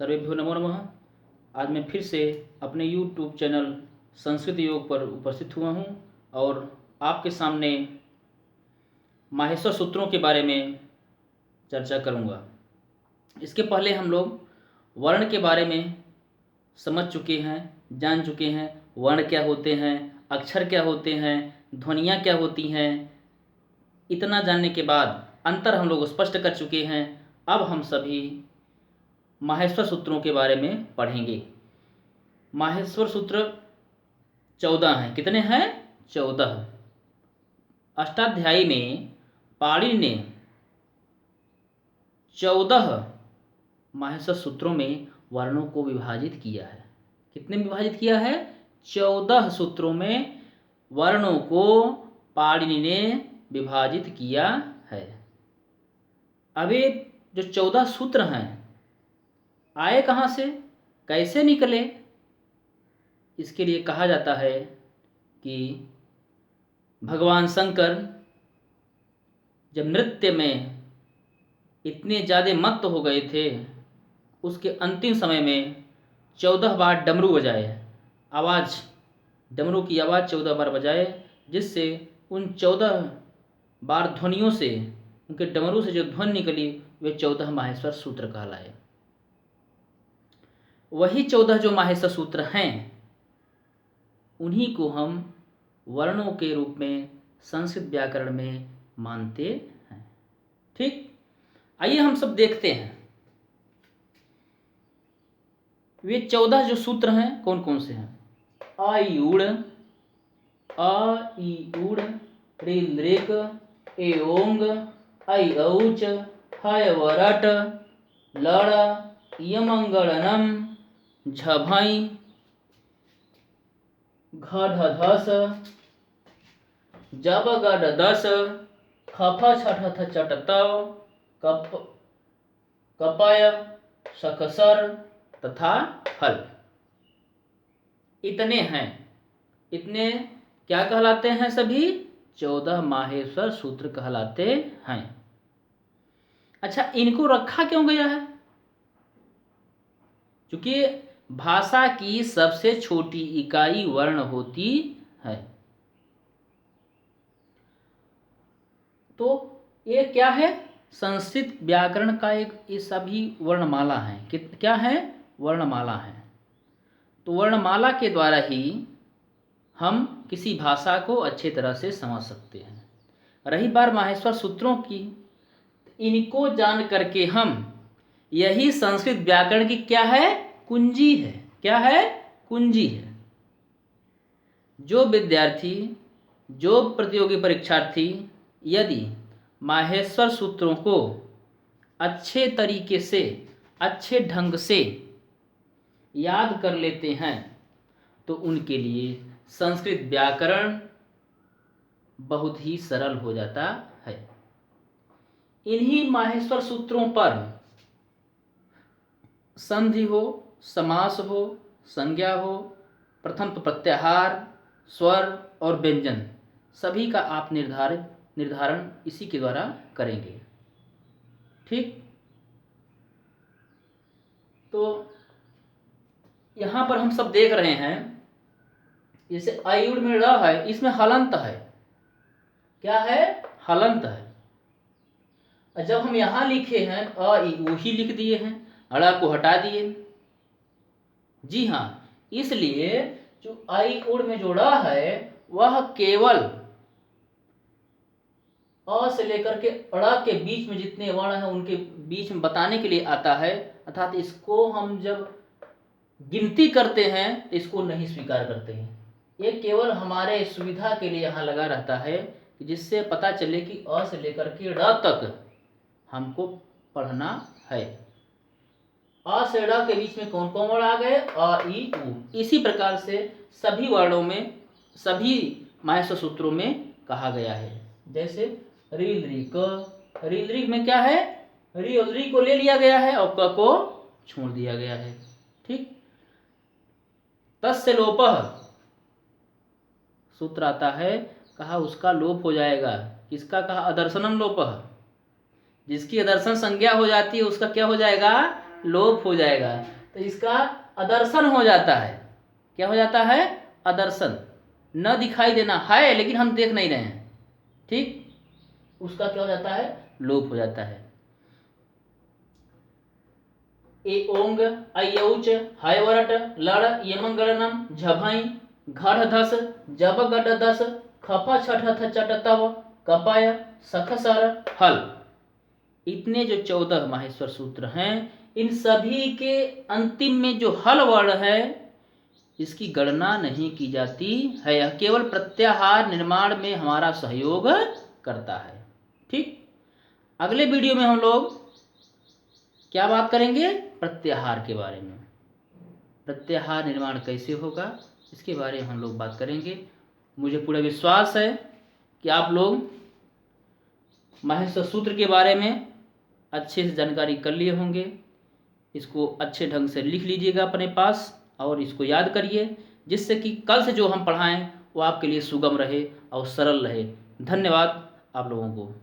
सर्वेभ्यो नमो नमः। आज मैं फिर से अपने YouTube चैनल संस्कृत योग पर उपस्थित हुआ हूँ और आपके सामने माहेश्वर सूत्रों के बारे में चर्चा करूँगा। इसके पहले हम लोग वर्ण के बारे में समझ चुके हैं, जान चुके हैं। वर्ण क्या होते हैं, अक्षर क्या होते हैं, ध्वनियाँ क्या होती हैं। इतना जानने के बाद अंतर हम लोग स्पष्ट कर चुके हैं। अब हम सभी माहेश्वर सूत्रों के बारे में पढ़ेंगे। माहेश्वर सूत्र 14 हैं। कितने हैं? 14। अष्टाध्यायी में पाणिनि ने 14 माहेश्वर सूत्रों में वर्णों को विभाजित किया है। कितने में विभाजित किया है? 14 सूत्रों में वर्णों को पाणिनि ने विभाजित किया है। अब ये जो 14 सूत्र हैं आए कहाँ से, कैसे निकले? इसके लिए कहा जाता है कि भगवान शंकर जब नृत्य में इतने ज़्यादा मत्त हो गए थे, उसके अंतिम समय में 14 बार डमरू बजाए। आवाज़, डमरू की आवाज़ 14 बार बजाए, जिससे उन 14 बार ध्वनियों से, उनके डमरू से जो ध्वनि निकली वे 14 माहेश्वर सूत्र कहलाए। वही 14 जो माहेश्वर सूत्र हैं उन्हीं को हम वर्णों के रूप में संस्कृत व्याकरण में मानते हैं। ठीक, आइए हम सब देखते हैं वे 14 जो सूत्र हैं कौन कौन से हैं। आ ई उड़, ऋ लृक, ए ओंग, ऐ औच, हय वरट, लड़, यमंगलनम, झभई, घढधस, जब गडदस, खफ छठ चटतव, कपय, शकसर तथा हल। इतने हैं। इतने क्या कहलाते हैं? सभी 14 माहेश्वर सूत्र कहलाते हैं। अच्छा, इनको रखा क्यों गया है? क्योंकि भाषा की सबसे छोटी इकाई वर्ण होती है। तो ये क्या है? संस्कृत व्याकरण का एक, ये सभी वर्णमाला है। क्या है? वर्णमाला है। तो वर्णमाला के द्वारा ही हम किसी भाषा को अच्छे तरह से समझ सकते हैं। रही बात माहेश्वर सूत्रों की, इनको जान करके हम, यही संस्कृत व्याकरण की क्या है? कुंजी है। क्या है? कुंजी है। जो विद्यार्थी, जो प्रतियोगी परीक्षार्थी यदि माहेश्वर सूत्रों को अच्छे तरीके से, अच्छे ढंग से याद कर लेते हैं तो उनके लिए संस्कृत व्याकरण बहुत ही सरल हो जाता है। इन्हीं माहेश्वर सूत्रों पर संधि हो, समास हो, संज्ञा हो, प्रथम प्रत्याहार, स्वर और व्यंजन, सभी का आप निर्धारण इसी के द्वारा करेंगे। ठीक, तो यहाँ पर हम सब देख रहे हैं, जैसे आयुड़ में र है, इसमें हलंत है। क्या है? हलंत है। जब हम यहाँ लिखे हैं अ ई उ ही लिख दिए हैं, अड़ा को हटा दिए। जी हाँ, इसलिए जो आई उड़ में जो ड़ है वह केवल अ से लेकर के अड़ा के बीच में जितने वर्ण हैं उनके बीच में बताने के लिए आता है। अर्थात इसको हम जब गिनती करते हैं इसको नहीं स्वीकार करते हैं। ये केवल हमारे सुविधा के लिए यहाँ लगा रहता है कि जिससे पता चले कि अ से लेकर के ड़ तक हमको पढ़ना है। अ से ड़ के बीच में कौन कौन वर्ण आ गए? अ ई उ। इसी प्रकार से सभी वर्णों में, सभी माहेश्वर सूत्रों में कहा गया है। जैसे रि लृ क, रि लृ में क्या है? रि और लृ को ले लिया गया है और क को छोड़ दिया गया है। ठीक, तस्य लोपः सूत्र आता है, कहा उसका लोप हो जाएगा। किसका? कहा अदर्शनम लोपः। जिसकी अदर्शन संज्ञा हो जाती है उसका क्या हो जाएगा? लोप हो जाएगा। तो इसका अदर्शन हो जाता है। क्या हो जाता है? अदर्शन। न दिखाई देना है लेकिन हम देख नहीं रहे हैं, ठीक, उसका क्या हो जाता है? लोप हो जाता है। ए ओंग अयौच हायवरट लड़ यमंगलनम झभई घड़ धस जब गड दस खपा छठ चट तव कपाय सखसर हल। इतने जो 14 माहेश्वर सूत्र हैं, इन सभी के अंतिम में जो हल वर्ण है इसकी गणना नहीं की जाती है। यह केवल प्रत्याहार निर्माण में हमारा सहयोग करता है। ठीक, अगले वीडियो में हम लोग क्या बात करेंगे? प्रत्याहार के बारे में। प्रत्याहार निर्माण कैसे होगा इसके बारे में हम लोग बात करेंगे। मुझे पूरा विश्वास है कि आप लोग माहेश्वर सूत्र के बारे में अच्छे से जानकारी कर लिए होंगे। इसको अच्छे ढंग से लिख लीजिएगा अपने पास और इसको याद करिए, जिससे कि कल से जो हम पढ़ाएं वो आपके लिए सुगम रहे और सरल रहे। धन्यवाद आप लोगों को।